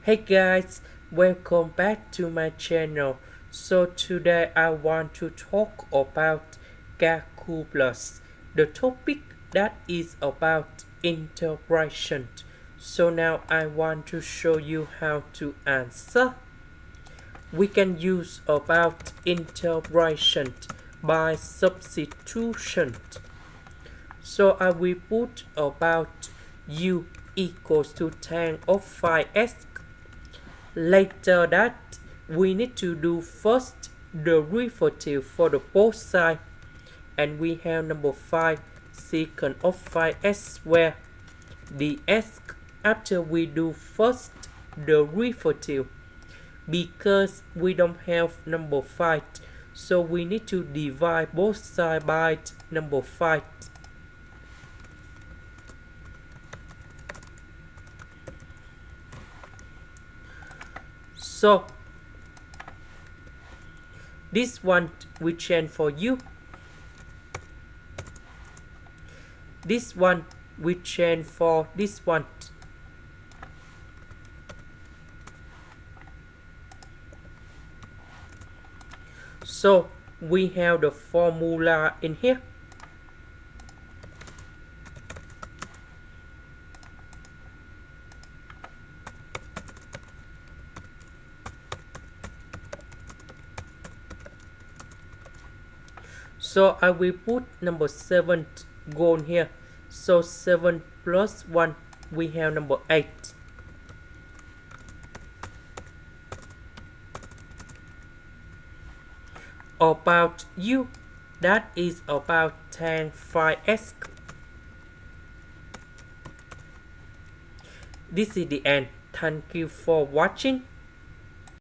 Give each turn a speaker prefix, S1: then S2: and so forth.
S1: Hey guys, welcome back to my channel. So today I want to talk about calculus, the topic that is about integration. So now I want to show you how to answer. We can use about integration by substitution. So I will put about u equals to tan of phi s. Later that we need to do first the derivative for the both sides, and we have number 5 secant of phi s square ds. After we do first the derivative, because we don't have number 5, so we need to divide both sides by number 5. So this one we change for u. This one we change for this one. So we have the formula in here. So I will put number 7 go on here. So 7 plus 1, we have number 8. About u, that is about tan phi s. This is the end. Thank you for watching.